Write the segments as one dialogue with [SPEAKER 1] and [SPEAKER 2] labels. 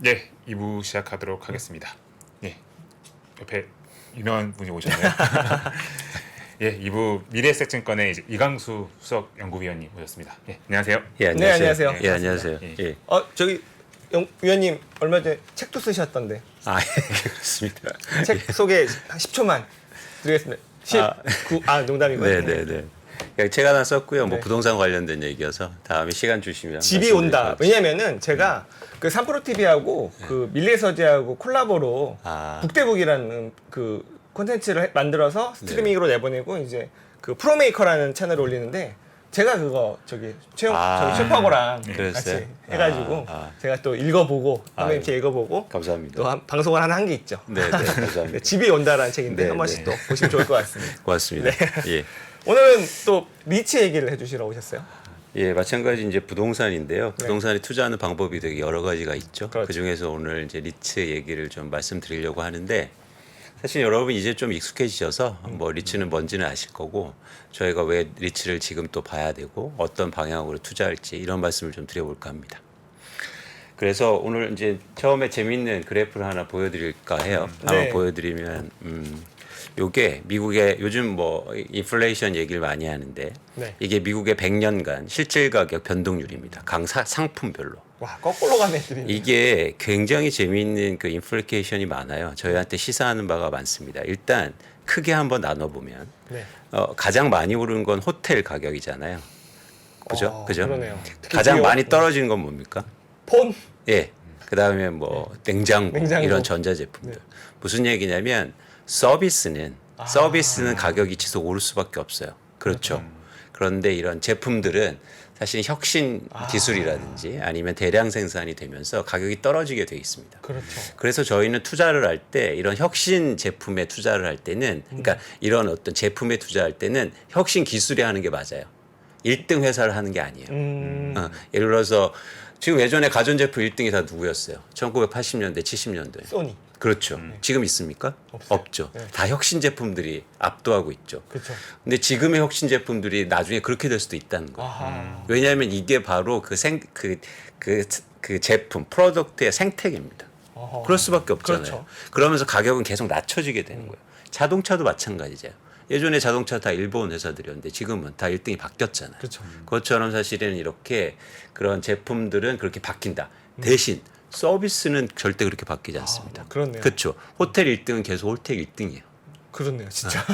[SPEAKER 1] 예, 2부 시작하도록 하겠습니다. 예, 옆에 유명한 분이 오셨네요. 예, 2부 미래에셋증권의 이제 이강수 수석 연구위원님 오셨습니다. 예, 안녕하세요.
[SPEAKER 2] 예,
[SPEAKER 3] 네, 안녕하세요.
[SPEAKER 2] 예, 안녕하세요.
[SPEAKER 1] 예.
[SPEAKER 2] 예.
[SPEAKER 3] 저기 위원님 얼마 전에 책도 쓰셨던데
[SPEAKER 2] 아, 예, 그렇습니다.
[SPEAKER 3] 책 소개 한 10초만 드리겠습니다. 19, 농담이고요.
[SPEAKER 2] 네, 네, 네. 그냥 책 하나 썼고요. 뭐
[SPEAKER 3] 네.
[SPEAKER 2] 부동산 관련된 얘기여서 다음에 시간 주시면
[SPEAKER 3] 집이 온다. 왜냐면은 제가 그 삼프로 TV하고 그 밀레서재하고 콜라보로
[SPEAKER 2] 아.
[SPEAKER 3] 북대북이라는 그 콘텐츠를 만들어서 스트리밍으로 내보내고 이제 그 프로메이커라는 채널을 올리는데 제가 그거 저기 최영하고랑
[SPEAKER 2] 그랬어요?
[SPEAKER 3] 같이 해가지고
[SPEAKER 2] 아.
[SPEAKER 3] 제가 또 읽어보고 한번
[SPEAKER 2] 아유.
[SPEAKER 3] 이렇게 읽어보고
[SPEAKER 2] 감사합니다.
[SPEAKER 3] 또 방송을 하나 한 게 있죠.
[SPEAKER 2] 네, 네, 감사합니다.
[SPEAKER 3] 네, 집이 온다라는 책인데
[SPEAKER 2] 네,
[SPEAKER 3] 한 번씩
[SPEAKER 2] 네.
[SPEAKER 3] 또 보시면 좋을 것 같습니다.
[SPEAKER 2] 고맙습니다. 예.
[SPEAKER 3] 오늘은 또 리츠 얘기를 해주시러 오셨어요.
[SPEAKER 2] 예, 마찬가지 이제 부동산인데요. 부동산에 투자하는 방법이 되게 여러 가지가 있죠.
[SPEAKER 3] 그렇죠.
[SPEAKER 2] 그 중에서 오늘 이제 리츠 얘기를 좀 말씀드리려고 하는데 사실 여러분 이제 좀 익숙해지셔서 뭐 리츠는 뭔지는 아실 거고 저희가 왜 리츠를 지금 또 봐야 되고 어떤 방향으로 투자할지 이런 말씀을 좀 드려볼까 합니다. 그래서 오늘 이제 처음에 재밌는 그래프를 하나 보여드릴까 해요. 한번
[SPEAKER 3] 네.
[SPEAKER 2] 보여드리면 요게 미국의 요즘 뭐 인플레이션 얘기를 많이 하는데
[SPEAKER 3] 네.
[SPEAKER 2] 이게 미국의 100년간 실질 가격 변동률입니다. 각 상품별로.
[SPEAKER 3] 와 거꾸로 가네 애들이.
[SPEAKER 2] 이게 굉장히 재미있는 그 인플리케이션이 많아요. 저희한테 시사하는 바가 많습니다. 일단 크게 한번 나눠보면
[SPEAKER 3] 네.
[SPEAKER 2] 가장 많이 오른 건 호텔 가격이잖아요. 그죠? 그죠?
[SPEAKER 3] 그러네요. 특히
[SPEAKER 2] 가장
[SPEAKER 3] 기업,
[SPEAKER 2] 많이 떨어지는 건 뭡니까?
[SPEAKER 3] 폰.
[SPEAKER 2] 예. 그다음에 뭐 냉장고,
[SPEAKER 3] 냉장고.
[SPEAKER 2] 이런 전자제품들. 무슨 얘기냐면 서비스는 가격이 지속 오를 수밖에 없어요. 그렇죠. 그런데 이런 제품들은 사실 혁신 기술이라든지 아니면 대량 생산이 되면서 가격이 떨어지게 돼 있습니다.
[SPEAKER 3] 그렇죠.
[SPEAKER 2] 그래서 저희는 투자를 할 때 이런 혁신 제품에 투자를 할 때는 그러니까 이런 어떤 제품에 투자할 때는 혁신 기술에 하는 게 맞아요. 1등 회사를 하는 게 아니에요. 예를 들어서 지금 예전에 가전제품 1등이 다 누구였어요? 1980년대, 70년대.
[SPEAKER 3] 소니.
[SPEAKER 2] 그렇죠. 지금 있습니까?
[SPEAKER 3] 없어요.
[SPEAKER 2] 없죠.
[SPEAKER 3] 네.
[SPEAKER 2] 다 혁신 제품들이 압도하고 있죠.
[SPEAKER 3] 그렇죠.
[SPEAKER 2] 근데 지금의 혁신 제품들이 나중에 그렇게 될 수도 있다는 거예요.
[SPEAKER 3] 아하.
[SPEAKER 2] 왜냐하면 이게 바로 그 제품, 프로덕트의 생태계입니다.
[SPEAKER 3] 어허.
[SPEAKER 2] 그럴 수밖에 없잖아요.
[SPEAKER 3] 그렇죠.
[SPEAKER 2] 그러면서 가격은 계속 낮춰지게 되는 거예요. 자동차도 마찬가지죠. 예전에 자동차 다 일본 회사들이었는데 지금은 다 1등이 바뀌었잖아요.
[SPEAKER 3] 그렇죠.
[SPEAKER 2] 그것처럼 사실은 이렇게 그런 제품들은 그렇게 바뀐다. 대신 서비스는 절대 그렇게 바뀌지 않습니다.
[SPEAKER 3] 그렇네요.
[SPEAKER 2] 그렇죠. 호텔 1등은 계속 호텔 1등이에요.
[SPEAKER 3] 그렇네요, 진짜.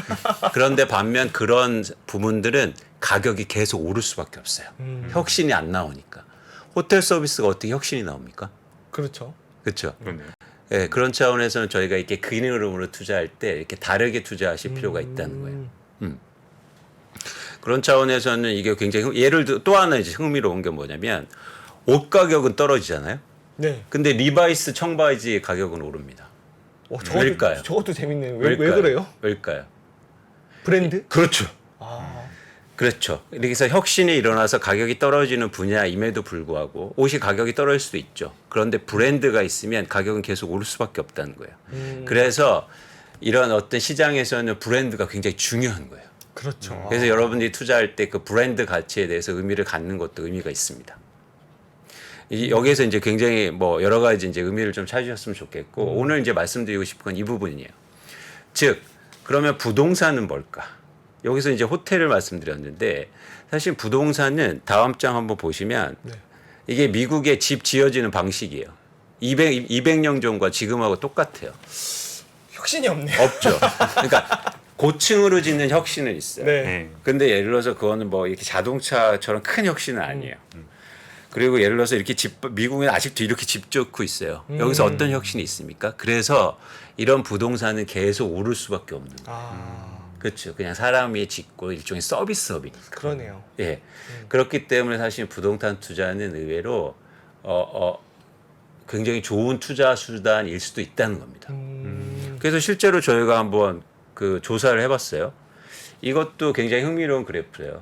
[SPEAKER 2] 그런데 반면 그런 부문들은 가격이 계속 오를 수밖에 없어요. 혁신이 안 나오니까. 호텔 서비스가 어떻게 혁신이 나옵니까?
[SPEAKER 3] 그렇죠.
[SPEAKER 2] 그렇죠.
[SPEAKER 1] 그렇네요.
[SPEAKER 2] 네, 그런 차원에서는 저희가 이렇게 긴 흐름으로 투자할 때 이렇게 다르게 투자하실 필요가 있다는 거예요. 그런 차원에서는 이게 굉장히 예를 들어 또 하나 이제 흥미로운 게 뭐냐면 옷 가격은 떨어지잖아요.
[SPEAKER 3] 네.
[SPEAKER 2] 근데 리바이스 청바지 가격은 오릅니다. 왜일까요?
[SPEAKER 3] 저것도 재밌네요. 왜
[SPEAKER 2] 왜일까요?
[SPEAKER 3] 그래요?
[SPEAKER 2] 왜일까요?
[SPEAKER 3] 브랜드?
[SPEAKER 2] 그렇죠.
[SPEAKER 3] 아,
[SPEAKER 2] 그렇죠. 이렇게 해서 혁신이 일어나서 가격이 떨어지는 분야임에도 불구하고 옷이 가격이 떨어질 수도 있죠. 그런데 브랜드가 있으면 가격은 계속 오를 수밖에 없다는 거예요. 그래서 이런 어떤 시장에서는 브랜드가 굉장히 중요한 거예요.
[SPEAKER 3] 그렇죠.
[SPEAKER 2] 그래서 여러분들이 투자할 때 그 브랜드 가치에 대해서 의미를 갖는 것도 의미가 있습니다. 여기에서 이제 굉장히 뭐 여러 가지 이제 의미를 좀 찾으셨으면 좋겠고 오늘 이제 말씀드리고 싶은 건 이 부분이에요. 즉 그러면 부동산은 뭘까? 여기서 이제 호텔을 말씀드렸는데 사실 부동산은 다음 장 한번 보시면
[SPEAKER 3] 네.
[SPEAKER 2] 이게 미국의 집 지어지는 방식이에요. 200년 전과 지금하고 똑같아요.
[SPEAKER 3] 혁신이 없네요.
[SPEAKER 2] 없죠. 그러니까 고층으로 짓는 혁신은 있어요.
[SPEAKER 3] 네.
[SPEAKER 1] 네.
[SPEAKER 2] 근데 예를 들어서 그거는 뭐 이렇게 자동차처럼 큰 혁신은 아니에요. 그리고 예를 들어서 이렇게 미국은 아직도 이렇게 집 짓고 있어요. 여기서 어떤 혁신이 있습니까? 그래서 이런 부동산은 계속 오를 수밖에 없는 거예요.
[SPEAKER 3] 아,
[SPEAKER 2] 그렇죠. 그냥 사람이 짓고 일종의 서비스업이니까.
[SPEAKER 3] 그러네요.
[SPEAKER 2] 예. 그렇기 때문에 사실 부동산 투자는 의외로 굉장히 좋은 투자 수단일 수도 있다는 겁니다. 그래서 실제로 저희가 한번 그 조사를 해봤어요. 이것도 굉장히 흥미로운 그래프예요.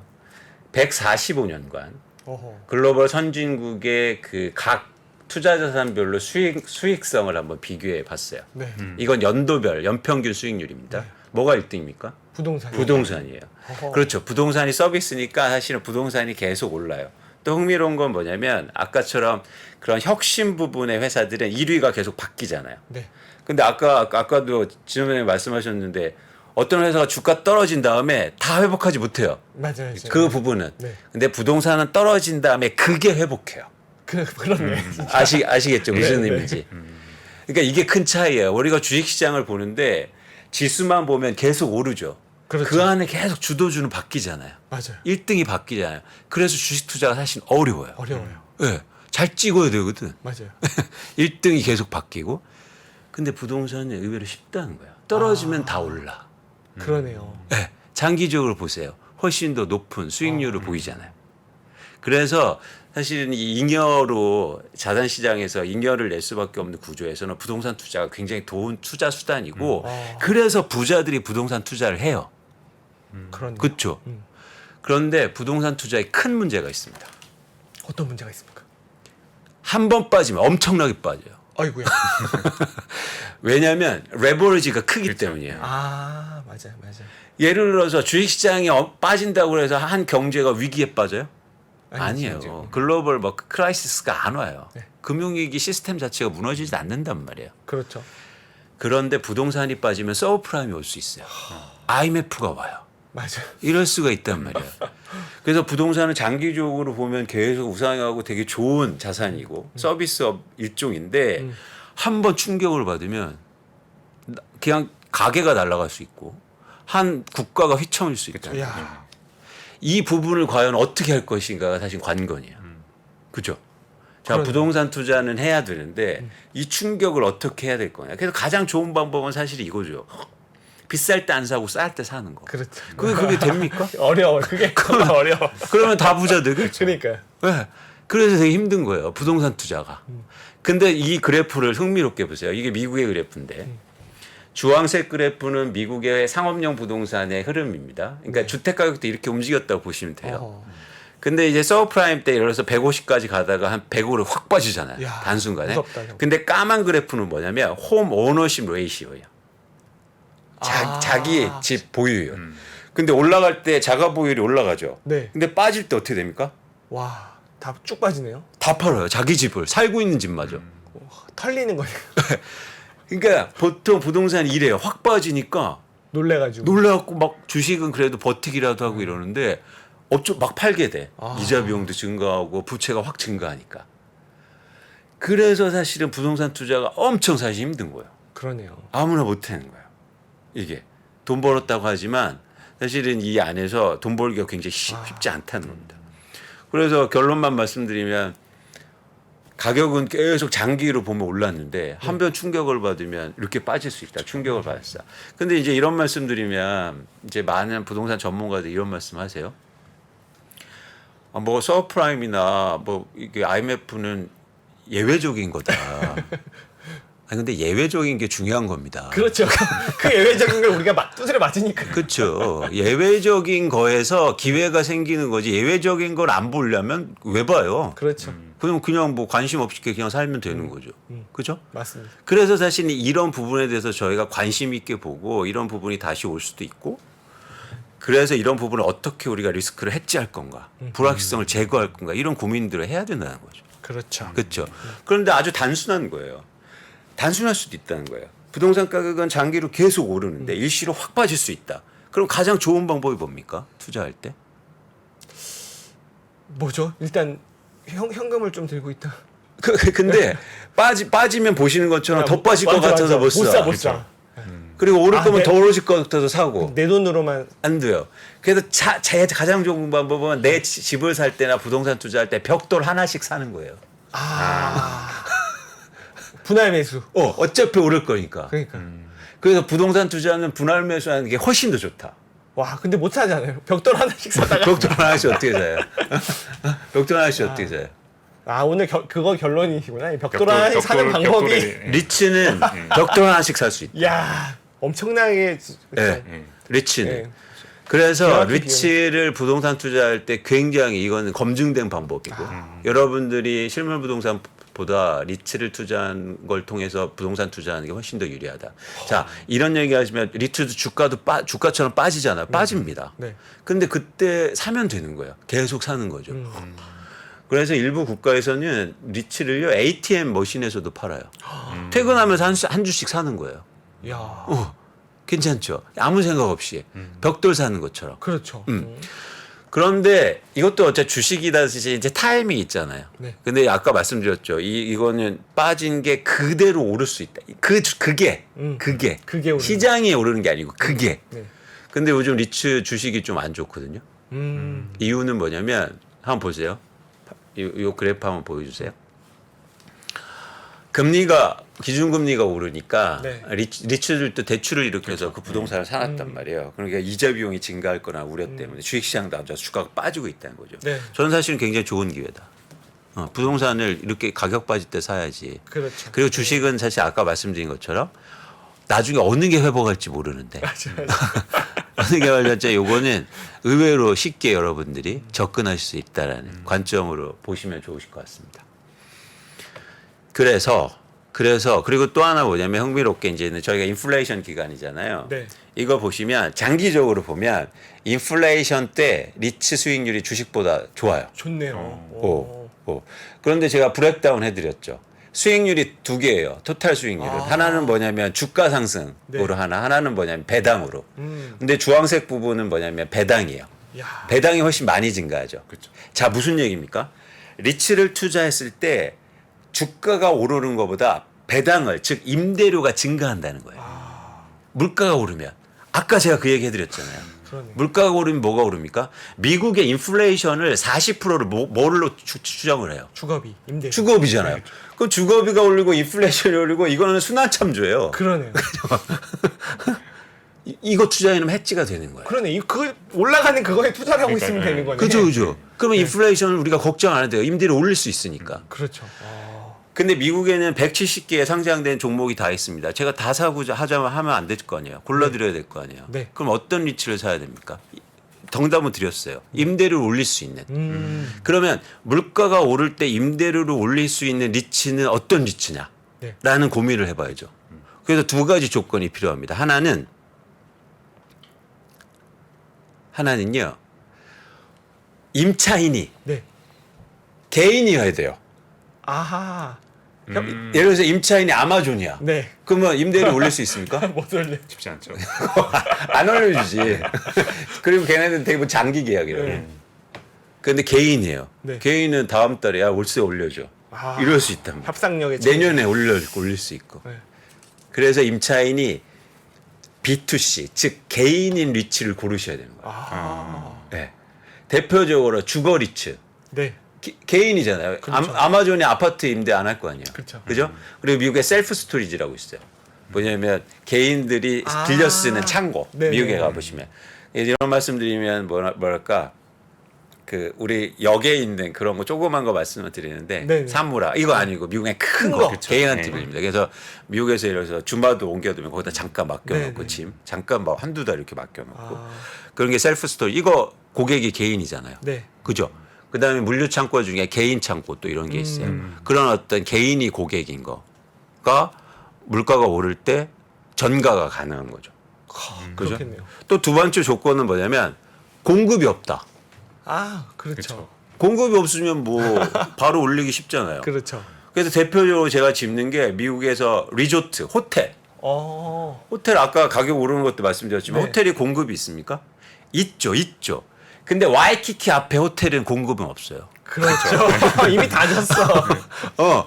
[SPEAKER 2] 145년간
[SPEAKER 3] 어허.
[SPEAKER 2] 글로벌 선진국의 그 각 투자 자산별로 수익성을 한번 비교해 봤어요.
[SPEAKER 3] 네.
[SPEAKER 2] 이건 연도별 연평균 수익률입니다. 뭐가 1등입니까?
[SPEAKER 3] 부동산.
[SPEAKER 2] 부동산이에요.
[SPEAKER 3] 어허.
[SPEAKER 2] 그렇죠. 부동산이 서비스니까 사실은 부동산이 계속 올라요. 또 흥미로운 건 뭐냐면 아까처럼 그런 혁신 부분의 회사들은 1위가 계속 바뀌잖아요.
[SPEAKER 3] 네.
[SPEAKER 2] 근데 아까도 지난번에 말씀하셨는데 어떤 회사가 주가 떨어진 다음에 다 회복하지 못해요.
[SPEAKER 3] 맞아요.
[SPEAKER 2] 그 부분은.
[SPEAKER 3] 네.
[SPEAKER 2] 근데 부동산은 떨어진 다음에 그게 회복해요.
[SPEAKER 3] 그렇네.
[SPEAKER 2] 아시겠죠? 무슨
[SPEAKER 3] 네,
[SPEAKER 2] 의미인지. 그러니까 이게 큰 차이예요. 우리가 주식시장을 보는데 지수만 보면 계속 오르죠.
[SPEAKER 3] 그렇죠.
[SPEAKER 2] 그 안에 계속 주도주는 바뀌잖아요.
[SPEAKER 3] 맞아요.
[SPEAKER 2] 1등이 바뀌잖아요. 그래서 주식 투자가 사실 어려워요.
[SPEAKER 3] 어려워요.
[SPEAKER 2] 네, 잘 찍어야 되거든.
[SPEAKER 3] 맞아요.
[SPEAKER 2] 1등이 계속 바뀌고. 근데 부동산은 의외로 쉽다는 거야. 떨어지면 다 올라.
[SPEAKER 3] 그러네요.
[SPEAKER 2] 네, 장기적으로 보세요. 훨씬 더 높은 수익률을 보이잖아요. 그래서 사실은 이 잉여로 자산 시장에서 잉여를 낼 수밖에 없는 구조에서는 부동산 투자가 굉장히 좋은 투자 수단이고 그래서 부자들이 부동산 투자를 해요.
[SPEAKER 3] 그러네요.
[SPEAKER 2] 그렇죠. 그런데 부동산 투자에 큰 문제가 있습니다.
[SPEAKER 3] 어떤 문제가 있습니까?
[SPEAKER 2] 한 번 빠지면 엄청나게 빠져요.
[SPEAKER 3] 아이고야.
[SPEAKER 2] 왜냐하면 레버리지가 크기 때문이에요.
[SPEAKER 3] 아, 맞아요.
[SPEAKER 2] 예를 들어서 주식시장이 빠진다고 해서 한 경제가 위기에 빠져요?
[SPEAKER 3] 아니죠.
[SPEAKER 2] 아니에요. 글로벌 뭐 크라이시스가 안 와요.
[SPEAKER 3] 네.
[SPEAKER 2] 금융위기 시스템 자체가 무너지지 않는단 말이에요.
[SPEAKER 3] 그렇죠.
[SPEAKER 2] 그런데 부동산이 빠지면 서브프라임이 올 수 있어요. IMF가 와요.
[SPEAKER 3] 맞아요.
[SPEAKER 2] 이럴 수가 있단 말이에요. 그래서 부동산은 장기적으로 보면 계속 우상하고 되게 좋은 자산이고 서비스업 일종인데 한 번 충격을 받으면 그냥 가게가 날아갈 수 있고 한 국가가 휘청일 수 있다.
[SPEAKER 3] 야,
[SPEAKER 2] 이 부분을 과연 어떻게 할 것인가가 사실 관건이에요. 그죠? 자,
[SPEAKER 3] 그러네.
[SPEAKER 2] 부동산 투자는 해야 되는데 이 충격을 어떻게 해야 될 거냐. 그래서 가장 좋은 방법은 사실 이거죠. 비쌀 때 안 사고 쌀 때 사는 거.
[SPEAKER 3] 그렇죠.
[SPEAKER 2] 그게 됩니까?
[SPEAKER 3] 어려워. 그게 어려워.
[SPEAKER 2] 그러면 다 부자 되겠죠.
[SPEAKER 3] 그러니까요.
[SPEAKER 2] 네. 그래서 되게 힘든 거예요. 부동산 투자가. 근데 이 그래프를 흥미롭게 보세요. 이게 미국의 그래프인데 주황색 그래프는 미국의 상업용 부동산의 흐름입니다. 그러니까 주택 가격도 이렇게 움직였다고 보시면 돼요.
[SPEAKER 3] 어허.
[SPEAKER 2] 근데 이제 서브프라임 때 예를 들어서 150까지 가다가 한 105로 확 빠지잖아요.
[SPEAKER 3] 야,
[SPEAKER 2] 단순간에.
[SPEAKER 3] 무섭다, 형.
[SPEAKER 2] 근데 까만 그래프는 뭐냐면 홈 오너십 레이시오예요. 자기 집 보유율. 근데 올라갈 때 자가 보유율이 올라가죠.
[SPEAKER 3] 네.
[SPEAKER 2] 근데 빠질 때 어떻게 됩니까?
[SPEAKER 3] 와, 다 쭉 빠지네요.
[SPEAKER 2] 다 팔아요. 자기 집을. 살고 있는 집마저.
[SPEAKER 3] 털리는 거예요.
[SPEAKER 2] 그러니까 보통 부동산이 이래요. 확 빠지니까
[SPEAKER 3] 놀래가지고.
[SPEAKER 2] 놀라갖고 막 주식은 그래도 버티기라도 하고 이러는데 업종 막 팔게 돼.
[SPEAKER 3] 아.
[SPEAKER 2] 이자 비용도 증가하고 부채가 확 증가하니까. 그래서 사실은 부동산 투자가 엄청 사실 힘든 거예요.
[SPEAKER 3] 그러네요.
[SPEAKER 2] 아무나 못하는 거예요. 이게 돈 벌었다고 하지만 사실은 이 안에서 돈 벌기가 굉장히 쉽지 않다는 겁니다. 그래서 결론만 말씀드리면 가격은 계속 장기로 보면 올랐는데 한 번 충격을 받으면 이렇게 빠질 수 있다. 충격을 받았어. 근데 이제 이런 말씀드리면 이제 많은 부동산 전문가들 이런 말씀하세요. 뭐 서브프라임이나 뭐 이게 IMF는 예외적인 거다. 아니 근데 예외적인 게 중요한 겁니다.
[SPEAKER 3] 그렇죠. 그 예외적인 걸 우리가 두드려 맞으니까.
[SPEAKER 2] 그렇죠. 예외적인 거에서 기회가 생기는 거지. 예외적인 걸 안 보려면 왜 봐요?
[SPEAKER 3] 그렇죠.
[SPEAKER 2] 그냥 뭐 관심 없이 그냥 살면 되는 거죠. 그죠?
[SPEAKER 3] 맞습니다.
[SPEAKER 2] 그래서 사실 이런 부분에 대해서 저희가 관심 있게 보고 이런 부분이 다시 올 수도 있고 그래서 이런 부분을 어떻게 우리가 리스크를 해지할 건가, 불확실성을 제거할 건가 이런 고민들을 해야 된다는 거죠.
[SPEAKER 3] 그렇죠.
[SPEAKER 2] 그렇죠. 그런데 아주 단순한 거예요. 단순할 수도 있다는 거예요. 부동산 가격은 장기로 계속 오르는데 일시로 확 빠질 수 있다. 그럼 가장 좋은 방법이 뭡니까? 투자할 때?
[SPEAKER 3] 뭐죠? 일단 현금을 좀 들고 있다.
[SPEAKER 2] 근데 빠지면 보시는 것처럼 더 빠질 것 같아서 못 사.
[SPEAKER 3] 못 사.
[SPEAKER 2] 그리고 오를
[SPEAKER 3] 아,
[SPEAKER 2] 거면
[SPEAKER 3] 네.
[SPEAKER 2] 더 오르실 것 같아서 사고.
[SPEAKER 3] 내 돈으로만.
[SPEAKER 2] 안 돼요. 그래서 가장 좋은 방법은 내 집을 살 때나 부동산 투자할 때 벽돌 하나씩 사는 거예요.
[SPEAKER 3] 분할 매수.
[SPEAKER 2] 어차피 오를 거니까.
[SPEAKER 3] 그러니까.
[SPEAKER 2] 그래서 부동산 투자는 분할 매수하는 게 훨씬 더 좋다.
[SPEAKER 3] 와, 근데 못 사잖아요. 벽돌 하나씩 사다가.
[SPEAKER 2] 벽돌 하나씩 어떻게 사요? 벽돌 하나씩 어떻게 사요?
[SPEAKER 3] 아, 오늘 그거 결론이시구나. 이 벽돌 하나씩 사는 방법이.
[SPEAKER 2] 리츠는 벽돌 하나씩 살 수 있다.
[SPEAKER 3] 야, 엄청나게.
[SPEAKER 2] 네. 리츠는.
[SPEAKER 3] 네.
[SPEAKER 2] 그래서
[SPEAKER 3] 정확히
[SPEAKER 2] 리츠를 부동산 투자할 때 굉장히 이거는 검증된 방법이고 여러분들이 실물 부동산보다 리츠를 투자한 걸 통해서 부동산 투자하는 게 훨씬 더 유리하다. 자, 이런 얘기 하시면 리츠도 주가처럼 빠지잖아요. 빠집니다.
[SPEAKER 3] 네.
[SPEAKER 2] 근데 그때 사면 되는 거예요. 계속 사는 거죠. 그래서 일부 국가에서는 리츠를요 ATM 머신에서도 팔아요. 퇴근하면서 한 주씩 사는 거예요.
[SPEAKER 3] 야.
[SPEAKER 2] 괜찮죠? 아무 생각 없이 벽돌 사는 것처럼.
[SPEAKER 3] 그렇죠.
[SPEAKER 2] 그런데 이것도 어차피 주식이다시 이제 타이밍이 있잖아요.
[SPEAKER 3] 네.
[SPEAKER 2] 근데 아까 말씀드렸죠. 이거는 빠진 게 그대로 오를 수 있다. 그게
[SPEAKER 3] 오르는
[SPEAKER 2] 시장이 오르는 게 아니고 그게.
[SPEAKER 3] 네.
[SPEAKER 2] 근데 요즘 리츠 주식이 좀 안 좋거든요. 이유는 뭐냐면 한번 보세요. 요 그래프 한번 보여주세요. 금리가 기준금리가 오르니까
[SPEAKER 3] 네.
[SPEAKER 2] 리츠들도 대출을 일으켜서 그 부동산을 사놨단 말이에요. 그러니까 이자 비용이 증가할 거나 우려 때문에 주식시장도 안 좋아서 주가가 빠지고 있다는 거죠.
[SPEAKER 3] 네.
[SPEAKER 2] 저는 사실은 굉장히 좋은 기회다. 부동산을 이렇게 가격 빠질 때 사야지.
[SPEAKER 3] 그렇죠.
[SPEAKER 2] 그리고 주식은 사실 아까 말씀드린 것처럼 나중에 어느 게 회복할지 모르는데
[SPEAKER 3] 맞아요.
[SPEAKER 2] 어느 게 회복할지 요거는 의외로 쉽게 여러분들이 접근할 수 있다라는 관점으로 보시면 좋으실 것 같습니다. 그래서 그리고 또 하나 뭐냐면 흥미롭게 이제는 저희가 인플레이션 기간이잖아요.
[SPEAKER 3] 네.
[SPEAKER 2] 이거 보시면 장기적으로 보면 인플레이션 때 리츠 수익률이 주식보다 좋아요.
[SPEAKER 3] 좋네요.
[SPEAKER 2] 그런데 제가 브렉다운 해드렸죠. 수익률이 두 개예요. 토탈 수익률은 하나는 뭐냐면 주가 상승으로
[SPEAKER 3] 네.
[SPEAKER 2] 하나는 뭐냐면 배당으로. 근데 주황색 부분은 뭐냐면 배당이에요.
[SPEAKER 3] 야.
[SPEAKER 2] 배당이 훨씬 많이 증가하죠.
[SPEAKER 1] 그렇죠.
[SPEAKER 2] 자, 무슨 얘기입니까? 리츠를 투자했을 때 주가가 오르는 것보다 배당을 즉 임대료가 증가한다는 거예요. 물가가 오르면 아까 제가 그 얘기 해드렸잖아요.
[SPEAKER 3] 그러네요.
[SPEAKER 2] 물가가 오르면 뭐가 오릅니까? 미국의 인플레이션을 40%를 뭘로 추정을 해요?
[SPEAKER 3] 주거비, 임대.
[SPEAKER 2] 주거비잖아요. 그럼 주거비가 오르고 인플레이션이 오르고 이거는 순환참조예요.
[SPEAKER 3] 그러네요.
[SPEAKER 2] 이거 투자해놓으면 해지가 되는 거예요.
[SPEAKER 3] 그러네. 그 올라가는 그거에 투자를 하고 있으면 되는 거네.
[SPEAKER 2] 그죠. 그러면 인플레이션을 우리가 걱정 안 해도 돼요. 임대료 올릴 수 있으니까.
[SPEAKER 3] 그렇죠.
[SPEAKER 2] 근데 미국에는 170개의 상장된 종목이 다 있습니다. 제가 다 사고자 하면 안 될 거 아니에요. 골라드려야 될 거 아니에요.
[SPEAKER 3] 네.
[SPEAKER 2] 그럼 어떤 리츠를 사야 됩니까? 정답은 드렸어요. 임대료를 올릴 수 있는. 그러면 물가가 오를 때 임대료를 올릴 수 있는 리츠는 어떤 리츠냐?
[SPEAKER 3] 네.
[SPEAKER 2] 라는 고민을 해봐야죠. 그래서 두 가지 조건이 필요합니다. 하나는요. 임차인이
[SPEAKER 3] 네.
[SPEAKER 2] 개인이어야 돼요.
[SPEAKER 3] 아하.
[SPEAKER 2] 예를 들어서 임차인이 아마존이야.
[SPEAKER 3] 네.
[SPEAKER 2] 그러면 임대료 올릴 수 있습니까?
[SPEAKER 3] 못 올려.
[SPEAKER 1] 쉽지 않죠.
[SPEAKER 2] 안 올려주지. 그리고 걔네는 대부분 장기 계약이래요.
[SPEAKER 3] 네.
[SPEAKER 2] 근데 개인이에요.
[SPEAKER 3] 네.
[SPEAKER 2] 개인은 다음 달에 야 월세 올려줘.
[SPEAKER 3] 아.
[SPEAKER 2] 이럴 수 있단 말이에요.
[SPEAKER 3] 협상력에
[SPEAKER 2] 내년에 올릴 수 있고.
[SPEAKER 3] 네.
[SPEAKER 2] 그래서 임차인이 B2C 즉 개인인 리츠를 고르셔야 되는 거예요. 네. 대표적으로 주거 리츠.
[SPEAKER 3] 네.
[SPEAKER 2] 개인이잖아요.
[SPEAKER 3] 그렇죠.
[SPEAKER 2] 아마존이 아파트 임대 안 할 거 아니에요.
[SPEAKER 3] 그렇죠.
[SPEAKER 2] 그죠? 그리고 미국에 셀프 스토리지라고 있어요. 뭐냐면 개인들이
[SPEAKER 3] 아.
[SPEAKER 2] 빌려 쓰는 창고.
[SPEAKER 3] 네.
[SPEAKER 2] 미국에 가보시면 이런 말씀드리면 뭐랄까 그 우리 역에 있는 그런 거 조그만 거 말씀을 드리는데
[SPEAKER 3] 네.
[SPEAKER 2] 사무라 이거 아니고 미국에 큰
[SPEAKER 3] 거.
[SPEAKER 2] 거
[SPEAKER 3] 그렇죠.
[SPEAKER 2] 개인한테
[SPEAKER 1] 네.
[SPEAKER 2] 빌립니다. 그래서 미국에서 예를 들어서 주마도 옮겨두면 거기다 잠깐 맡겨놓고
[SPEAKER 3] 네.
[SPEAKER 2] 짐 잠깐 뭐 한두 달 이렇게 맡겨놓고
[SPEAKER 3] 아.
[SPEAKER 2] 그런 게 셀프 스토리. 이거 고객이 개인이잖아요.
[SPEAKER 3] 네.
[SPEAKER 2] 그죠? 그다음에 물류 창고 중에 개인 창고 또 이런 게 있어요. 그런 어떤 개인이 고객인 거가 물가가 오를 때 전가가 가능한 거죠. 그죠?
[SPEAKER 3] 그렇겠네요.
[SPEAKER 2] 또 두 번째 조건은 뭐냐면 공급이 없다.
[SPEAKER 3] 아, 그렇죠.
[SPEAKER 1] 그렇죠.
[SPEAKER 2] 공급이 없으면 뭐 바로 올리기 쉽잖아요.
[SPEAKER 3] 그렇죠.
[SPEAKER 2] 그래서 대표적으로 제가 짚는 게 미국에서 리조트, 호텔. 호텔 아까 가격 오르는 것도 말씀드렸지만
[SPEAKER 3] 네.
[SPEAKER 2] 호텔이 공급이 있습니까? 있죠. 근데 와이키키 앞에 호텔은 공급은 없어요.
[SPEAKER 3] 그렇죠. 이미 다 졌어.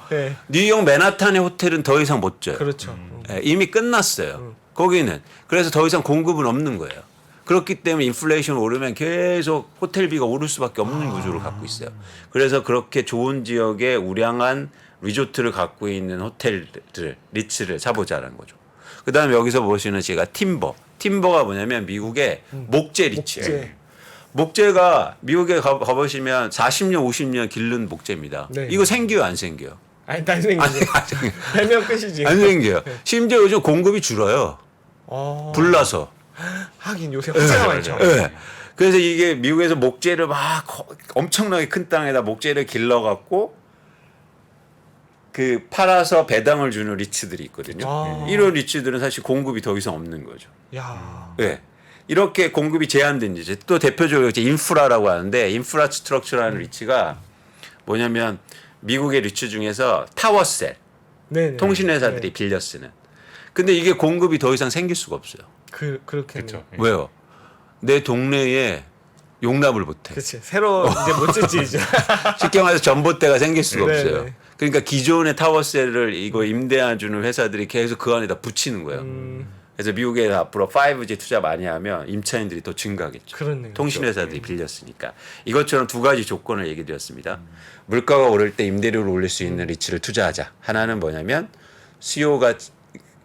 [SPEAKER 3] 네.
[SPEAKER 2] 뉴욕 맨하탄의 호텔은 더 이상 못 져요.
[SPEAKER 3] 그렇죠.
[SPEAKER 2] 예, 이미 끝났어요. 거기는. 그래서 더 이상 공급은 없는 거예요. 그렇기 때문에 인플레이션 오르면 계속 호텔비가 오를 수밖에 없는 구조를 갖고 있어요. 그래서 그렇게 좋은 지역에 우량한 리조트를 갖고 있는 호텔들, 리츠를 사보자는 거죠. 그 다음에 여기서 보시는 제가 팀버가 뭐냐면 미국의 목재 리츠예요.
[SPEAKER 3] 목재.
[SPEAKER 2] 목재가 미국에 가보시면 40년, 50년 기른 목재입니다.
[SPEAKER 3] 네.
[SPEAKER 2] 이거 생겨요, 안 생겨요?
[SPEAKER 3] 아니, 안 생기지. 되면 끝이지.
[SPEAKER 2] 안 생겨요. 심지어 요즘 공급이 줄어요. 불나서.
[SPEAKER 3] 하긴 요새 화재가 많죠.
[SPEAKER 2] 네. 그래서 이게 미국에서 목재를 막 엄청나게 큰 땅에다 목재를 길러갖고 그 팔아서 배당을 주는 리츠들이 있거든요. 이런 리츠들은 사실 공급이 더 이상 없는 거죠.
[SPEAKER 3] 야.
[SPEAKER 2] 네. 이렇게 공급이 제한된 이제 또 대표적으로 이제 인프라라고 하는데 인프라 스트럭처라는 리츠가 뭐냐면 미국의 리츠 중에서 타워셀
[SPEAKER 3] 네.
[SPEAKER 2] 통신회사들이 빌려 쓰는. 근데 이게 공급이 더 이상 생길 수가 없어요.
[SPEAKER 3] 그렇겠네요.
[SPEAKER 1] 그렇죠. 예.
[SPEAKER 2] 왜요? 내 동네에 용납을 못해.
[SPEAKER 3] 그렇지. 새로 이제 못 짓지 이제.
[SPEAKER 2] 쉽게 말해서 전봇대가 생길 수가
[SPEAKER 3] 네,
[SPEAKER 2] 없어요.
[SPEAKER 3] 네.
[SPEAKER 2] 그러니까 기존의 타워셀을 이거 임대해주는 회사들이 계속 그 안에다 붙이는 거예요. 그래서 미국에 앞으로 5G 투자 많이 하면 임차인들이 더 증가하겠죠.
[SPEAKER 3] 그렇네요.
[SPEAKER 2] 통신회사들이 빌렸으니까. 이것처럼 두 가지 조건을 얘기 드렸습니다. 물가가 오를 때 임대료를 올릴 수 있는 리츠를 투자하자. 하나는 뭐냐면 수요가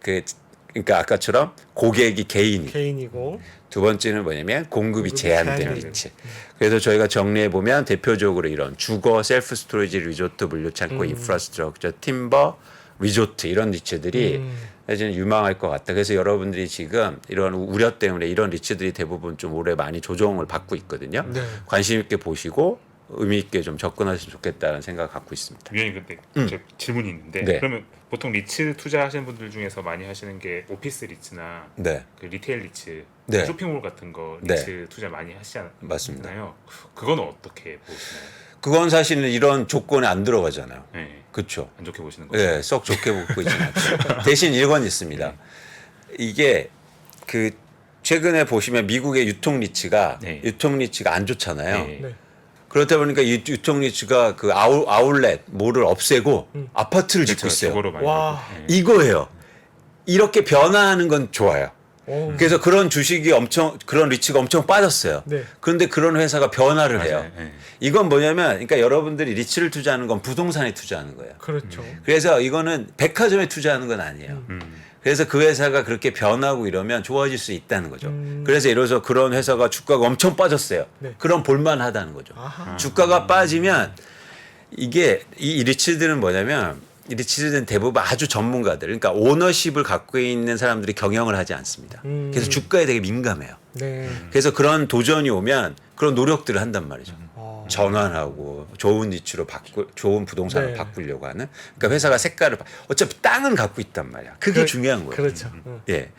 [SPEAKER 2] 그러니까 아까처럼 고객이 개인이.
[SPEAKER 3] 개인이고.
[SPEAKER 2] 두 번째는 뭐냐면 공급이 제한된
[SPEAKER 3] 제한된.
[SPEAKER 2] 리츠. 그래서 저희가 정리해 보면 대표적으로 이런 주거, 셀프 스토리지, 리조트, 물류창고, 인프라스트럭처, 팀버, 리조트 이런 리츠들이 사실은 유망할 것 같다. 그래서 여러분들이 지금 이런 우려 때문에 이런 리츠들이 대부분 좀 올해 많이 조정을 받고 있거든요.
[SPEAKER 3] 네.
[SPEAKER 2] 관심 있게 보시고 의미 있게 좀 접근하시면 좋겠다는 생각을 갖고 있습니다.
[SPEAKER 1] 위원님 근데 제 질문이 있는데
[SPEAKER 2] 네.
[SPEAKER 1] 그러면 보통 리츠 투자하시는 분들 중에서 많이 하시는 게 오피스 리츠나
[SPEAKER 2] 네,
[SPEAKER 1] 그 리테일 리츠,
[SPEAKER 2] 네.
[SPEAKER 1] 쇼핑몰 같은 거
[SPEAKER 2] 네.
[SPEAKER 1] 리츠 투자 많이 하시잖아요.
[SPEAKER 2] 맞습니다.
[SPEAKER 1] 그건 어떻게 보시나요?
[SPEAKER 2] 그건 사실은 이런 조건에 안 들어가잖아요.
[SPEAKER 1] 네.
[SPEAKER 2] 그렇죠.
[SPEAKER 1] 안 좋게 보시는 거죠?
[SPEAKER 2] 네, 썩 좋게 보고 있지는 않죠. 대신 이건 있습니다. 이게 그 최근에 보시면 미국의 유통 리츠가
[SPEAKER 1] 네.
[SPEAKER 2] 안 좋잖아요.
[SPEAKER 1] 네.
[SPEAKER 3] 네.
[SPEAKER 2] 그렇다 보니까 이 유통 리츠가 그 아울렛 뭐를 없애고 아파트를 짓고
[SPEAKER 1] 그렇죠.
[SPEAKER 2] 있어요.
[SPEAKER 1] 저거로 많이
[SPEAKER 3] 와.
[SPEAKER 1] 하고. 네.
[SPEAKER 2] 이거예요. 이렇게 변화하는 건 좋아요.
[SPEAKER 3] 오.
[SPEAKER 2] 그래서 그런 주식이 그런 리츠가 엄청 빠졌어요.
[SPEAKER 3] 네.
[SPEAKER 2] 그런데 그런 회사가 변화를 해요.
[SPEAKER 1] 맞아요. 네.
[SPEAKER 2] 이건 뭐냐면, 그러니까 여러분들이 리츠를 투자하는 건 부동산에 투자하는 거예요.
[SPEAKER 3] 그렇죠.
[SPEAKER 2] 그래서 이거는 백화점에 투자하는 건 아니에요. 그래서 그 회사가 그렇게 변하고 이러면 좋아질 수 있다는 거죠. 그래서 예를 들어서 그런 회사가 주가가 엄청 빠졌어요.
[SPEAKER 3] 네.
[SPEAKER 2] 그럼 볼만하다는 거죠.
[SPEAKER 3] 아하.
[SPEAKER 2] 주가가 빠지면 이게 이 리츠들은 뭐냐면 이 리츠들은 대부분 아주 전문가들, 그러니까 오너십을 갖고 있는 사람들이 경영을 하지 않습니다. 그래서 주가에 되게 민감해요.
[SPEAKER 3] 네.
[SPEAKER 2] 그래서 그런 도전이 오면 그런 노력들을 한단 말이죠.
[SPEAKER 3] 아.
[SPEAKER 2] 전환하고 좋은 리츠로 좋은 부동산을
[SPEAKER 3] 네.
[SPEAKER 2] 바꾸려고 하는. 그러니까 회사가 색깔을 어차피 땅은 갖고 있단 말이야. 그게 중요한 거예요.
[SPEAKER 3] 그렇죠.
[SPEAKER 2] 예.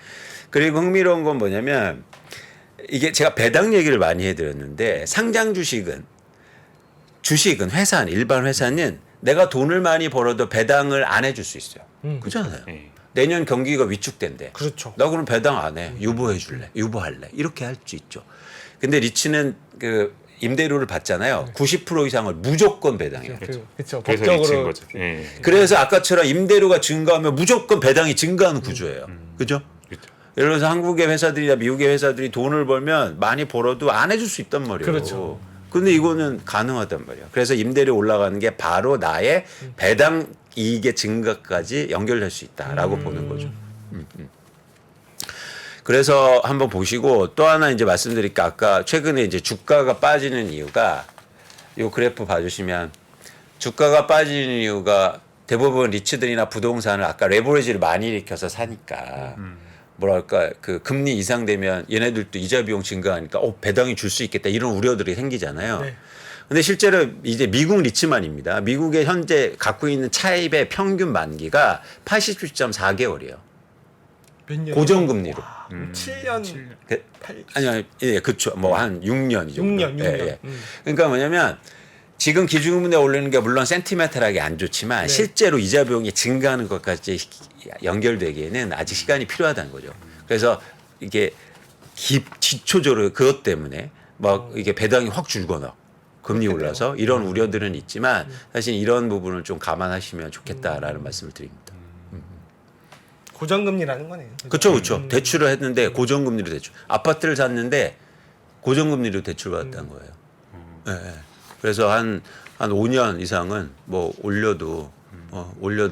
[SPEAKER 2] 그리고 흥미로운 건 뭐냐면 이게 제가 배당 얘기를 많이 해드렸는데 상장 주식은 일반 회사는 내가 돈을 많이 벌어도 배당을 안 해줄 수 있어요. 그렇잖아요.
[SPEAKER 1] 네.
[SPEAKER 2] 내년 경기가 위축된대.
[SPEAKER 3] 그렇죠.
[SPEAKER 2] 나 그럼 배당 안 해. 유보해 줄래? 유보할래? 이렇게 할 수 있죠. 근데 리츠는 그 임대료를 받잖아요. 90% 이상을 무조건 배당해요.
[SPEAKER 3] 그렇죠.
[SPEAKER 1] 그래서 리츠인
[SPEAKER 3] 법적으로
[SPEAKER 1] 거죠. 네.
[SPEAKER 2] 그래서 아까처럼 임대료가 증가하면 무조건 배당이 증가하는 구조예요. 그죠?
[SPEAKER 1] 그렇죠.
[SPEAKER 2] 예를 들어서 한국의 회사들이나 미국의 회사들이 돈을 벌면 많이 벌어도 안 해줄 수 있단 말이에요.
[SPEAKER 3] 그렇죠.
[SPEAKER 2] 근데 이거는 가능하단 말이에요. 그래서 임대료 올라가는 게 바로 나의 배당 이익의 증가까지 연결될 수 있다라고 보는 거죠. 그래서 한번 보시고 또 하나 이제 말씀드릴까 아까 최근에 이제 주가가 빠지는 이유가 이 그래프 봐주시면 주가가 빠지는 이유가 대부분 리츠들이나 부동산을 아까 레버리지를 많이 일으켜서 사니까 뭐랄까 그 금리 이상되면 얘네들도 이자 비용 증가하니까 배당이 줄 수 있겠다 이런 우려들이 생기잖아요.
[SPEAKER 3] 네.
[SPEAKER 2] 근데 실제로 이제 미국 리츠만입니다. 미국의 현재 갖고 있는 차입의 평균 만기가 87.4개월이에요.
[SPEAKER 3] 몇 년?
[SPEAKER 2] 고정금리로.
[SPEAKER 3] 7년.
[SPEAKER 2] 그,
[SPEAKER 3] 8.
[SPEAKER 2] 아니요, 예, 그렇죠. 뭐 한 6년 이 정도.
[SPEAKER 3] 6년.
[SPEAKER 2] 예, 예. 그러니까 뭐냐면 지금 기준금리 올리는 게 물론 센티멘탈하게 안 좋지만
[SPEAKER 3] 네.
[SPEAKER 2] 실제로 이자 비용이 증가하는 것까지 연결되기에는 아직 시간이 필요하다는 거죠. 그래서 이게 기초적으로 그것 때문에 막 이게 배당이 확 줄거나 금리 올라서 이런 우려들은 있지만 사실 이런 부분을 좀 감안하시면 좋겠다라는 말씀을 드립니다.
[SPEAKER 3] 고정금리라는 거네요.
[SPEAKER 2] 그렇죠, 그렇죠. 대출을 했는데 고정금리로 대출. 아파트를 샀는데 고정금리로 대출 받았다는 거예요. 예, 예. 그래서 한 5년 이상은 뭐 올려도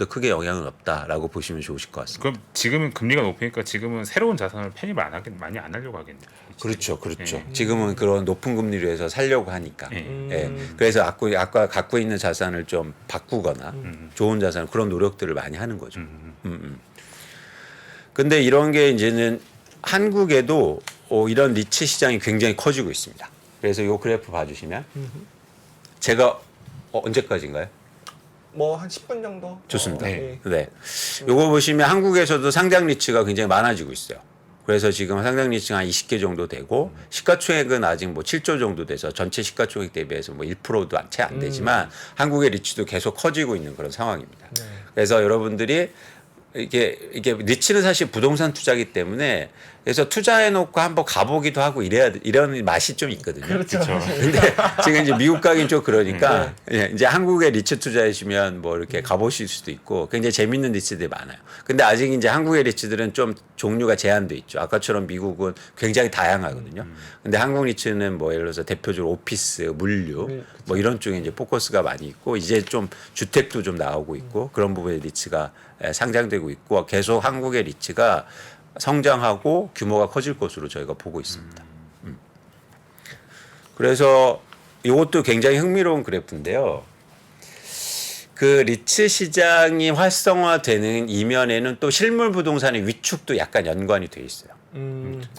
[SPEAKER 2] 크게 영향은 없다라고 보시면 좋으실 것 같습니다.
[SPEAKER 1] 그럼 지금은 금리가 높으니까 지금은 새로운 자산을 편입 많이 안 하려고 하겠네요.
[SPEAKER 2] 그렇죠, 그렇죠.
[SPEAKER 1] 예.
[SPEAKER 2] 지금은 그런 높은 금리로 해서 살려고 하니까.
[SPEAKER 1] 예.
[SPEAKER 2] 예. 그래서 아까 갖고 있는 자산을 좀 바꾸거나 좋은 자산 그런 노력들을 많이 하는 거죠. 근데 이런 게 이제는 한국에도 이런 리츠 시장이 굉장히 커지고 있습니다. 그래서 이 그래프 봐주시면 제가 언제까지인가요?
[SPEAKER 3] 뭐 한 10분 정도.
[SPEAKER 2] 좋습니다.
[SPEAKER 3] 네.
[SPEAKER 2] 네. 요거 보시면 한국에서도 상장 리츠가 굉장히 많아지고 있어요. 그래서 지금 상장 리츠가 한 20개 정도 되고 시가총액은 아직 뭐 7조 정도 돼서 전체 시가총액 대비해서 뭐 1%도 채 안 되지만 한국의 리츠도 계속 커지고 있는 그런 상황입니다.
[SPEAKER 3] 네.
[SPEAKER 2] 그래서 여러분들이 이게 리츠는 사실 부동산 투자기 때문에 그래서 투자해 놓고 한번 가보기도 하고 이런 맛이 좀 있거든요.
[SPEAKER 3] 그렇죠.
[SPEAKER 2] 근데 지금 이제 미국 가긴 좀 그러니까 예, 이제 한국에 리츠 투자하시면 뭐 이렇게 가보실 수도 있고 굉장히 재밌는 리츠들이 많아요. 근데 아직 이제 한국의 리츠들은 좀 종류가 제한돼 있죠. 아까처럼 미국은 굉장히 다양하거든요. 근데 한국 리츠는 뭐 예를 들어서 대표적으로 오피스, 물류 뭐 이런 쪽에 이제 포커스가 많이 있고 이제 좀 주택도 좀 나오고 있고 그런 부분의 리츠가 상장되고 있고 계속 한국의 리츠가 성장하고 규모가 커질 것으로 저희가 보고 있습니다. 그래서 이것도 굉장히 흥미로운 그래프인데요. 그 리츠 시장이 활성화되는 이면에는 또 실물 부동산의 위축도 약간 연관이 돼 있어요.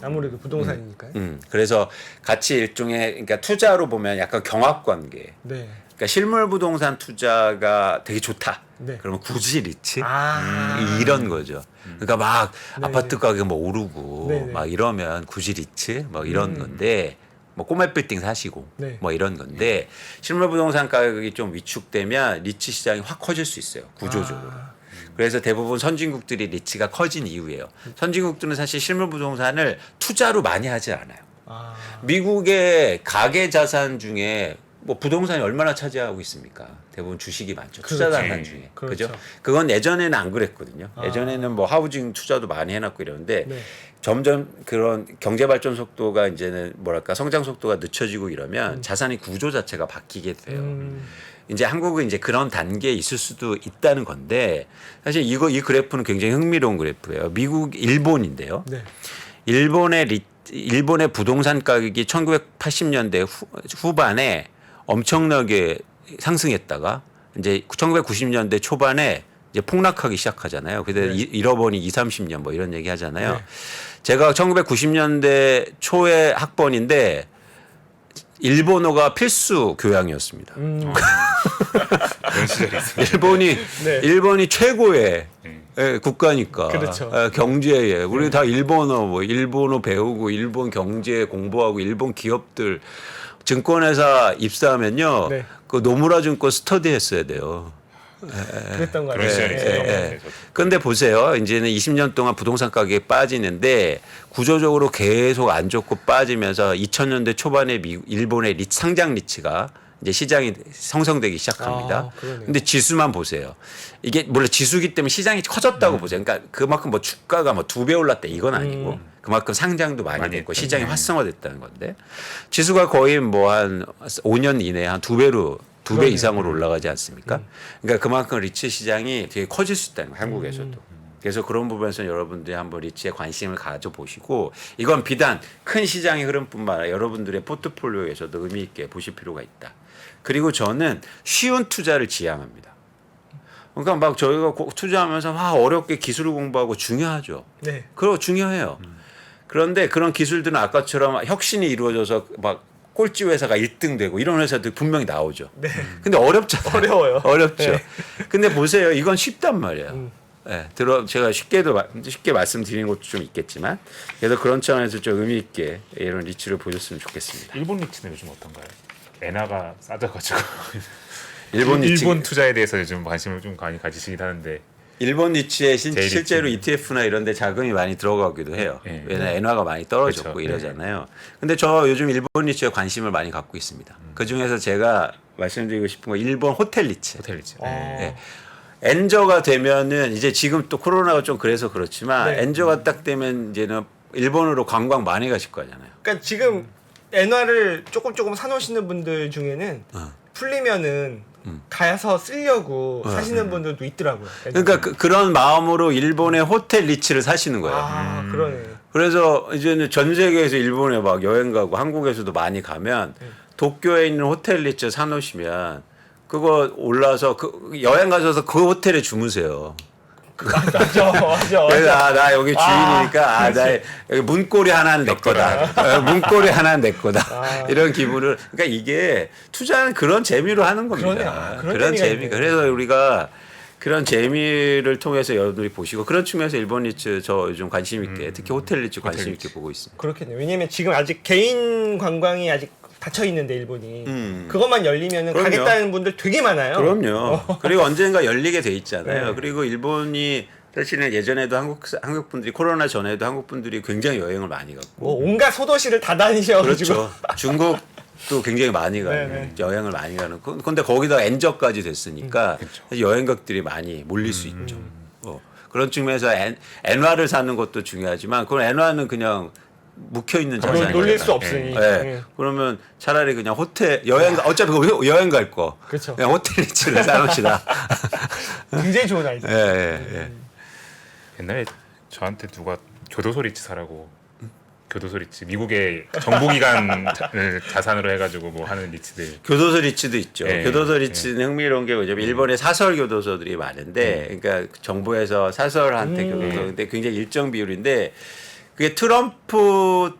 [SPEAKER 3] 아무래도 부동산이니까요.
[SPEAKER 2] 그래서 같이 일종의 그러니까 투자로 보면 약간 경합관계.
[SPEAKER 3] 네.
[SPEAKER 2] 그러니까 실물 부동산 투자가 되게 좋다.
[SPEAKER 3] 네.
[SPEAKER 2] 그러면 굳이 리츠?
[SPEAKER 3] 아.
[SPEAKER 2] 이런 거죠. 그러니까 막
[SPEAKER 3] 네.
[SPEAKER 2] 아파트 가격 뭐 오르고
[SPEAKER 3] 네.
[SPEAKER 2] 막 이러면 굳이 리츠? 뭐 이런 건데 뭐 꼬마 빌딩 사시고
[SPEAKER 3] 네.
[SPEAKER 2] 뭐 이런 건데 실물 부동산 가격이 좀 위축되면 리츠 시장이 확 커질 수 있어요. 구조적으로. 그래서 대부분 선진국들이 리츠가 커진 이유예요. 선진국들은 사실 실물 부동산을 투자로 많이 하지 않아요.
[SPEAKER 3] 아.
[SPEAKER 2] 미국의 가계 자산 중에 뭐 부동산이 얼마나 차지하고 있습니까? 대부분 주식이 많죠. 투자
[SPEAKER 3] 그렇죠.
[SPEAKER 2] 자산 중에.
[SPEAKER 3] 그렇죠.
[SPEAKER 2] 그죠? 그건 예전에는 안 그랬거든요.
[SPEAKER 3] 아.
[SPEAKER 2] 예전에는 뭐 하우징 투자도 많이 해놨고 이러는데
[SPEAKER 3] 네.
[SPEAKER 2] 점점 그런 경제 발전 속도가 이제는 뭐랄까 성장 속도가 늦춰지고 이러면 자산의 구조 자체가 바뀌게 돼요. 이제 한국은 이제 그런 단계에 있을 수도 있다는 건데 사실 이 그래프는 굉장히 흥미로운 그래프예요. 미국, 일본인데요.
[SPEAKER 3] 네.
[SPEAKER 2] 일본의 부동산 가격이 1980년대 후반에 엄청나게 상승했다가 이제 1990년대 초반에 이제 폭락하기 시작하잖아요. 근데
[SPEAKER 3] 네.
[SPEAKER 2] 잃어버린 2, 30년 뭐 이런 얘기 하잖아요.
[SPEAKER 3] 네.
[SPEAKER 2] 제가 1990년대 초의 학번인데 일본어가 필수 교양이었습니다.
[SPEAKER 1] 그런 시절이 있어요.
[SPEAKER 3] 네.
[SPEAKER 2] 일본이 최고의 국가니까
[SPEAKER 3] 그렇죠.
[SPEAKER 2] 경제에 우리 다 일본어 배우고 일본 경제 공부하고 일본 기업들 증권회사 입사하면요.
[SPEAKER 3] 네.
[SPEAKER 2] 그 노무라 증권 스터디 했어야 돼요.
[SPEAKER 3] 그랬던 거
[SPEAKER 1] 그런
[SPEAKER 3] 같아요.
[SPEAKER 1] 시절이 있어요. 네.
[SPEAKER 2] 그런데 보세요. 이제는 20년 동안 부동산 가격이 빠지는데 구조적으로 계속 안 좋고 빠지면서 2000년대 초반에 일본의 상장 리츠가 이제 시장이 성성되기 시작합니다.
[SPEAKER 3] 아, 그러네요.
[SPEAKER 2] 근데 지수만 보세요. 이게 물론 지수기 때문에 시장이 커졌다고 보세요. 그러니까 그만큼 뭐 주가가 뭐 2배 올랐다 이건 아니고 그만큼 상장도 많이 됐고
[SPEAKER 1] 했죠.
[SPEAKER 2] 시장이 활성화됐다는 건데 지수가 거의 뭐 한 5년 이내에 한 2배
[SPEAKER 3] 그러네요.
[SPEAKER 2] 이상으로 올라가지 않습니까? 그러니까 그만큼 리츠 시장이 되게 커질 수 있다는 거예요. 한국에서도. 그래서 그런 부분에서 여러분들이 한번 리츠에 관심을 가져보시고 이건 비단 큰 시장의 흐름뿐만 아니라 여러분들의 포트폴리오에서도 의미 있게 보실 필요가 있다. 그리고 저는 쉬운 투자를 지향합니다. 그러니까 막 저희가 투자하면서 막 어렵게 기술을 공부하고 중요하죠.
[SPEAKER 3] 네.
[SPEAKER 2] 그거 중요해요. 그런데 그런 기술들은 아까처럼 혁신이 이루어져서 막 꼴찌 회사가 1등 되고 이런 회사들 분명히 나오죠.
[SPEAKER 3] 네.
[SPEAKER 2] 근데 어렵잖아요.
[SPEAKER 3] 어려워요.
[SPEAKER 2] 어렵죠.
[SPEAKER 3] 네.
[SPEAKER 2] 근데 보세요. 이건 쉽단 말이에요. 네, 제가 쉽게 말씀드리는 것도 좀 있겠지만 그래도 그런 차원에서 좀 의미 있게 이런 리츠를 보셨으면 좋겠습니다.
[SPEAKER 1] 일본 리츠는 요즘 어떤가요? 엔화가 싸져가지고
[SPEAKER 2] 일본 리츠,
[SPEAKER 1] 일본 투자에 대해서 요즘 관심을 좀 많이 가지시긴 하는데
[SPEAKER 2] 일본 리츠에
[SPEAKER 1] 제일
[SPEAKER 2] 실제로
[SPEAKER 1] 리츠.
[SPEAKER 2] ETF나 이런 데 자금이 많이 들어가기도 해요.
[SPEAKER 1] 네.
[SPEAKER 2] 왜냐하면 엔화가 많이 떨어졌고
[SPEAKER 1] 그렇죠.
[SPEAKER 2] 이러잖아요. 근데 저 요즘 일본 리츠에 관심을 많이 갖고 있습니다. 그중에서 제가 말씀드리고 싶은 건 일본 호텔 리츠.
[SPEAKER 1] 호텔 리츠.
[SPEAKER 2] 네. 엔저가 되면은 이제 지금 또 코로나가 좀 그래서 그렇지만
[SPEAKER 3] 네.
[SPEAKER 2] 엔저가 딱 되면 이제는 일본으로 관광 많이 가실 거잖아요.
[SPEAKER 3] 그러니까 지금 엔화를 조금 사놓으시는 분들 중에는 풀리면은 가서 쓰려고 사시는 분들도 있더라고요.
[SPEAKER 2] 그러니까 그런 마음으로 일본의 호텔 리츠를 사시는 거예요.
[SPEAKER 3] 아, 그러네.
[SPEAKER 2] 그래서 이제는 전 세계에서 일본에 막 여행 가고 한국에서도 많이 가면 도쿄에 있는 호텔 리츠 사놓으시면 그거 올라서 여행 가셔서 그 호텔에 주무세요.
[SPEAKER 3] 맞아.
[SPEAKER 2] 그래서 나 여기 주인이니까 나 여기 문고리 하나는 내 거다. 문고리 하나는 내 거다. 이런 기분을 그러니까 이게 투자는 그런 재미로 하는 겁니다.
[SPEAKER 3] 그러네요. 그런
[SPEAKER 2] 그런
[SPEAKER 3] 재미가
[SPEAKER 2] 재미가.
[SPEAKER 3] 있네요.
[SPEAKER 2] 그래서 우리가 그런 재미를 통해서 여러분들이 보시고 그런 측면에서 일본 리츠 저 요즘 관심 있게 특히 호텔 리츠 관심
[SPEAKER 1] 호텔
[SPEAKER 2] 있게 보고 있습니다.
[SPEAKER 3] 그렇겠네요. 왜냐면 지금 아직 개인 관광이 아직 닫혀 있는데 일본이 그것만 열리면은
[SPEAKER 2] 그럼요.
[SPEAKER 3] 가겠다는 분들 되게 많아요.
[SPEAKER 2] 그럼요. 그리고 언젠가 열리게 돼 있잖아요.
[SPEAKER 3] 네.
[SPEAKER 2] 그리고 일본이 사실은 예전에도 한국 분들이 코로나 전에도 한국 분들이 굉장히 여행을 많이 갔고
[SPEAKER 3] 뭐 온갖 소도시를 다 다니셔가지고
[SPEAKER 2] 그렇죠. 중국도 굉장히 많이 가는
[SPEAKER 3] 네네.
[SPEAKER 2] 여행을 많이 가는. 근데 거기다 엔저까지 됐으니까 사실 여행객들이 많이 몰릴 수 있죠. 그런 측면에서 엔화를 사는 것도 중요하지만 그건 엔화는 그냥 묵혀 있는 자산이니까.
[SPEAKER 3] 놀릴 수 없으니.
[SPEAKER 2] 네.
[SPEAKER 3] 예.
[SPEAKER 2] 그러면 차라리 그냥 호텔 여행 어차피 여행 갈 거.
[SPEAKER 3] 그렇죠.
[SPEAKER 2] 그냥 호텔 리츠를 사놓시다.
[SPEAKER 3] 굉장히 좋은 아이디어.
[SPEAKER 2] 예.
[SPEAKER 1] 옛날에 저한테 누가 교도소 리츠 사라고 교도소 리츠 미국의 정보기관 자산으로 해가지고 뭐 하는 리츠들
[SPEAKER 2] 교도소 리츠도 있죠.
[SPEAKER 1] 예,
[SPEAKER 2] 교도소 리츠는 흥미로운 게 뭐냐면 일본에 사설 교도소들이 많은데, 그러니까 정부에서 사설한테 교도소인데 굉장히 일정 비율인데 그게 트럼프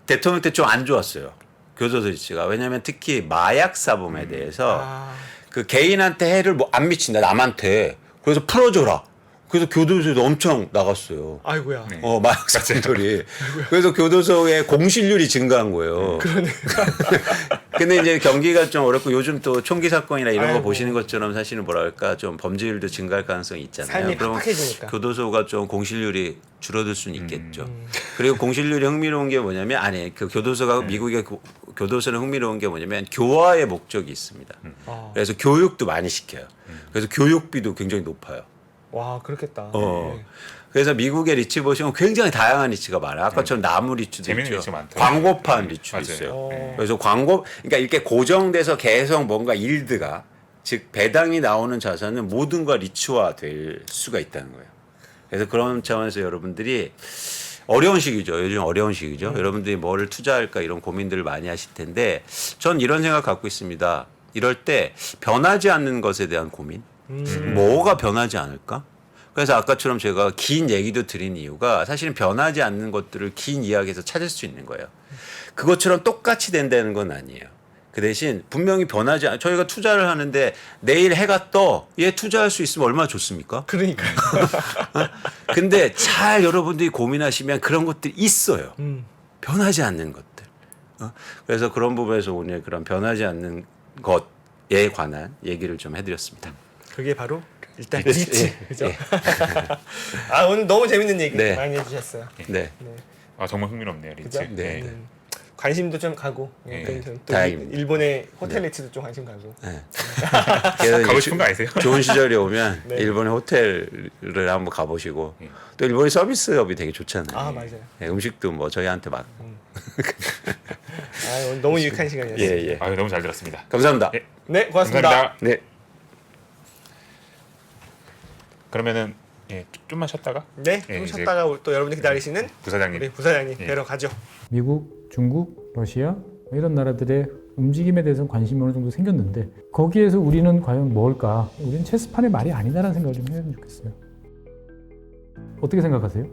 [SPEAKER 2] 대통령 때 좀 안 좋았어요. 교도소 리츠가. 왜냐하면 특히 마약 사범에 대해서 그 개인한테 해를 뭐 안 미친다 남한테. 그래서 풀어줘라. 그래서 교도소에도 엄청 나갔어요.
[SPEAKER 3] 아이고야.
[SPEAKER 2] 마약 사범들이. 그래서 교도소의 공실률이 증가한 거예요.
[SPEAKER 3] 그러네.
[SPEAKER 2] 근데 이제 경기가 좀 어렵고 요즘 또 총기 사건이나 이런 거
[SPEAKER 3] 아이고.
[SPEAKER 2] 보시는 것처럼 사실은 뭐랄까 좀 범죄율도 증가할 가능성이 있잖아요.
[SPEAKER 3] 삶이
[SPEAKER 2] 그럼
[SPEAKER 3] 팍팍해지니까.
[SPEAKER 2] 교도소가 좀 공실률이 줄어들 수는 있겠죠. 그리고 공실률이 흥미로운 게 뭐냐면 그 교도소가 미국의 교도소는 흥미로운 게 뭐냐면 교화의 목적이 있습니다. 그래서 교육도 많이 시켜요. 그래서 교육비도 굉장히 높아요.
[SPEAKER 3] 와 그렇겠다. 네.
[SPEAKER 2] 그래서 미국의 리츠 보시면 굉장히 다양한 리츠가 많아요. 아까처럼 나무 리츠도
[SPEAKER 1] 재밌는
[SPEAKER 2] 있죠.
[SPEAKER 1] 리츠 많더라고요.
[SPEAKER 2] 광고판 리츠도
[SPEAKER 1] 맞아요.
[SPEAKER 2] 있어요. 그래서 그러니까 이렇게 고정돼서 계속 뭔가 일드가 즉 배당이 나오는 자산은 모든 걸 리츠화 될 수가 있다는 거예요. 그래서 그런 차원에서 여러분들이 어려운 시기죠. 요즘 어려운 시기죠. 여러분들이 뭐를 투자할까 이런 고민들을 많이 하실 텐데 전 이런 생각 갖고 있습니다. 이럴 때 변하지 않는 것에 대한 고민. 뭐가 변하지 않을까? 그래서 아까처럼 제가 긴 얘기도 드린 이유가 사실은 변하지 않는 것들을 긴 이야기에서 찾을 수 있는 거예요. 그것처럼 똑같이 된다는 건 아니에요. 그 대신 분명히 저희가 투자를 하는데 내일 해가 떠. 얘 투자할 수 있으면 얼마나 좋습니까?
[SPEAKER 3] 그러니까.
[SPEAKER 2] 근데 잘 여러분들이 고민하시면 그런 것들이 있어요. 변하지 않는 것들. 그래서 그런 부분에서 오늘 그런 변하지 않는 것에 관한 얘기를 좀 해드렸습니다.
[SPEAKER 3] 그게 바로 일단
[SPEAKER 2] 리츠.
[SPEAKER 3] 리츠. 그죠? 아 오늘 너무 재밌는 얘기
[SPEAKER 2] 네.
[SPEAKER 3] 많이 해주셨어요.
[SPEAKER 2] 네.
[SPEAKER 1] 아 정말 흥미롭네요 리츠.
[SPEAKER 3] 그죠?
[SPEAKER 2] 네.
[SPEAKER 3] 관심도 좀 가고 또
[SPEAKER 2] 다행입니다.
[SPEAKER 3] 일본의 호텔 리츠도 좀 관심 가고.
[SPEAKER 2] 그래서
[SPEAKER 1] 가고 싶은 거 아니세요?
[SPEAKER 2] 좋은 시절이 오면
[SPEAKER 3] 네.
[SPEAKER 2] 일본의 호텔을 한번 가보시고 또 일본의 서비스업이 되게 좋잖아요.
[SPEAKER 3] 아 맞아요.
[SPEAKER 2] 네, 음식도 뭐 저희한테 막.
[SPEAKER 3] 아 오늘 너무 유익한 시간이었어요.
[SPEAKER 2] 예.
[SPEAKER 1] 아 너무 잘 들었습니다.
[SPEAKER 2] 감사합니다.
[SPEAKER 1] 예.
[SPEAKER 3] 네 고맙습니다.
[SPEAKER 1] 감사합니다.
[SPEAKER 2] 네.
[SPEAKER 1] 그러면은 좀만 쉬었다가
[SPEAKER 3] 네,
[SPEAKER 1] 예,
[SPEAKER 3] 좀
[SPEAKER 1] 이제
[SPEAKER 3] 쉬었다가 또 여러분들 기다리시는
[SPEAKER 1] 부사장님
[SPEAKER 3] 우리 부사장님
[SPEAKER 1] 예.
[SPEAKER 3] 뵈러 가죠.
[SPEAKER 4] 미국, 중국, 러시아 이런 나라들의 움직임에 대해서 관심이 어느 정도 생겼는데 거기에서 우리는 과연 뭘까? 우리는 체스판의 말이 아니다라는 생각을 좀 해야 좋겠어요. 어떻게 생각하세요?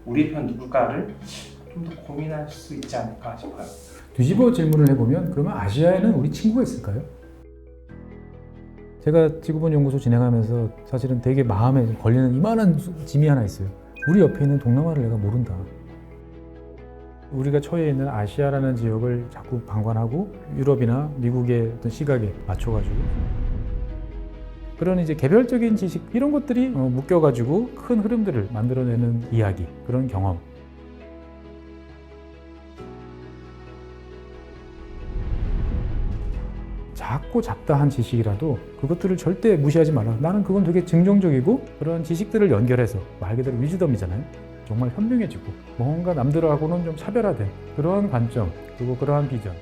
[SPEAKER 5] 우리 편 누굴까를 좀 더 고민할 수 있지 않을까 싶어요.
[SPEAKER 4] 뒤집어 질문을 해보면 그러면 아시아에는 우리 친구가 있을까요? 제가 지구본 연구소 진행하면서 사실은 되게 마음에 걸리는 이만한 짐이 하나 있어요. 우리 옆에 있는 동남아를 내가 모른다. 우리가 처해 있는 아시아라는 지역을 자꾸 방관하고 유럽이나 미국의 어떤 시각에 맞춰가지고 그런 이제 개별적인 지식 이런 것들이 묶여가지고 큰 흐름들을 만들어내는 이야기, 그런 경험. 작고 잡다한 지식이라도 그것들을 절대 무시하지 말라. 나는 그건 되게 긍정적이고 그런 지식들을 연결해서 말 그대로 위즈덤이잖아요. 정말 현명해지고 뭔가 남들하고는 좀 차별화된 그러한 관점 그리고 그러한 비전